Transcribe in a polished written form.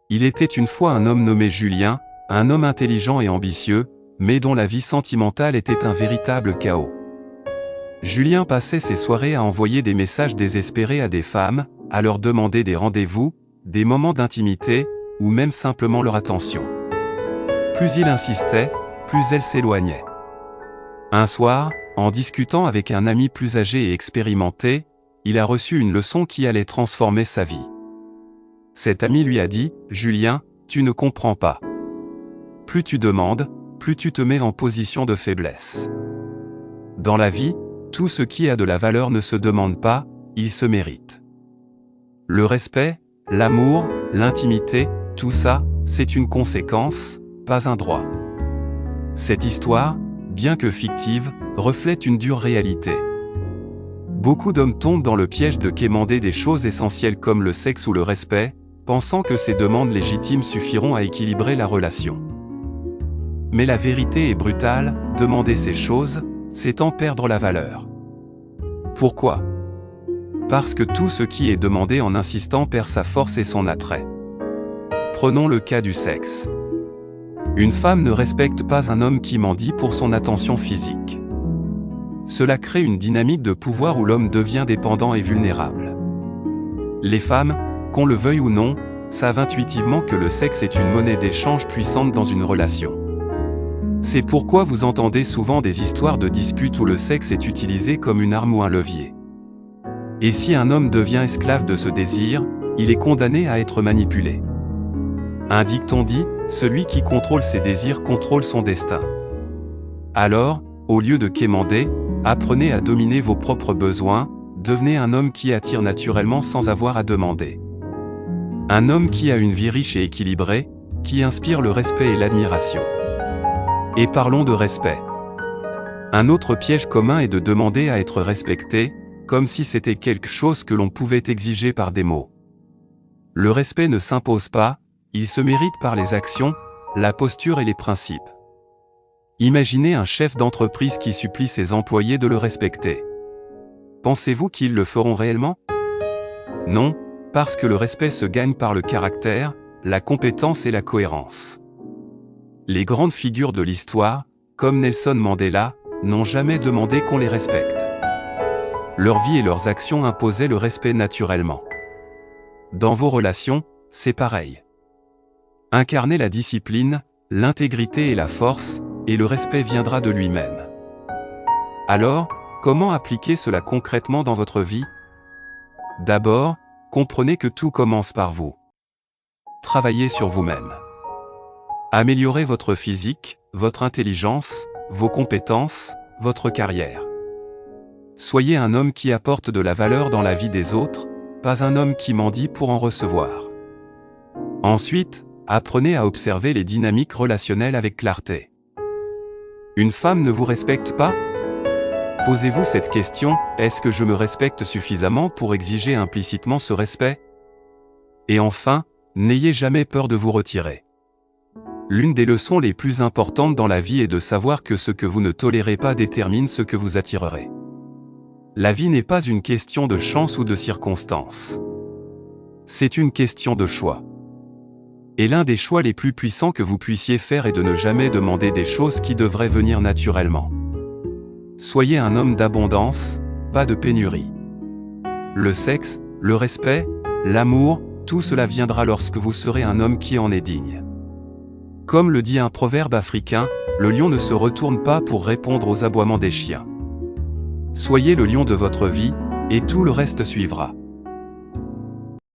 Il était une fois un homme nommé Julien, un homme intelligent et ambitieux, mais dont la vie sentimentale était un véritable chaos. Julien passait ses soirées à envoyer des messages désespérés à des femmes, à leur demander des rendez-vous, des moments d'intimité, ou même simplement leur attention. Plus il insistait, plus elle s'éloignait. Un soir, en discutant avec un ami plus âgé et expérimenté, il a reçu une leçon qui allait transformer sa vie. Cet ami lui a dit « Julien, tu ne comprends pas. Plus tu demandes, plus tu te mets en position de faiblesse. Dans la vie, tout ce qui a de la valeur ne se demande pas, il se mérite. Le respect, l'amour, l'intimité, tout ça, c'est une conséquence, pas un droit. » Cette histoire, bien que fictive, reflète une dure réalité. Beaucoup d'hommes tombent dans le piège de quémander des choses essentielles comme le sexe ou le respect, pensant que ces demandes légitimes suffiront à équilibrer la relation. Mais la vérité est brutale, demander ces choses, c'est en perdre la valeur. Pourquoi ? Parce que tout ce qui est demandé en insistant perd sa force et son attrait. Prenons le cas du sexe. Une femme ne respecte pas un homme qui mendie pour son attention physique. Cela crée une dynamique de pouvoir où l'homme devient dépendant et vulnérable. Les femmes, qu'on le veuille ou non, savent intuitivement que le sexe est une monnaie d'échange puissante dans une relation. C'est pourquoi vous entendez souvent des histoires de disputes où le sexe est utilisé comme une arme ou un levier. Et si un homme devient esclave de ce désir, il est condamné à être manipulé. Un dicton dit, celui qui contrôle ses désirs contrôle son destin. Alors, au lieu de quémander, apprenez à dominer vos propres besoins, devenez un homme qui attire naturellement sans avoir à demander. Un homme qui a une vie riche et équilibrée, qui inspire le respect et l'admiration. Et parlons de respect. Un autre piège commun est de demander à être respecté, comme si c'était quelque chose que l'on pouvait exiger par des mots. Le respect ne s'impose pas, il se mérite par les actions, la posture et les principes. Imaginez un chef d'entreprise qui supplie ses employés de le respecter. Pensez-vous qu'ils le feront réellement ? Non, parce que le respect se gagne par le caractère, la compétence et la cohérence. Les grandes figures de l'histoire, comme Nelson Mandela, n'ont jamais demandé qu'on les respecte. Leur vie et leurs actions imposaient le respect naturellement. Dans vos relations, c'est pareil. Incarnez la discipline, l'intégrité et la force, et le respect viendra de lui-même. Alors, comment appliquer cela concrètement dans votre vie ? D'abord, comprenez que tout commence par vous. Travaillez sur vous-même. Améliorez votre physique, votre intelligence, vos compétences, votre carrière. Soyez un homme qui apporte de la valeur dans la vie des autres, pas un homme qui mendie pour en recevoir. Ensuite, apprenez à observer les dynamiques relationnelles avec clarté. Une femme ne vous respecte pas ? Posez-vous cette question, est-ce que je me respecte suffisamment pour exiger implicitement ce respect ? Et enfin, n'ayez jamais peur de vous retirer. L'une des leçons les plus importantes dans la vie est de savoir que ce que vous ne tolérez pas détermine ce que vous attirerez. La vie n'est pas une question de chance ou de circonstance. C'est une question de choix. Et l'un des choix les plus puissants que vous puissiez faire est de ne jamais demander des choses qui devraient venir naturellement. Soyez un homme d'abondance, pas de pénurie. Le sexe, le respect, l'amour, tout cela viendra lorsque vous serez un homme qui en est digne. Comme le dit un proverbe africain, le lion ne se retourne pas pour répondre aux aboiements des chiens. Soyez le lion de votre vie, et tout le reste suivra.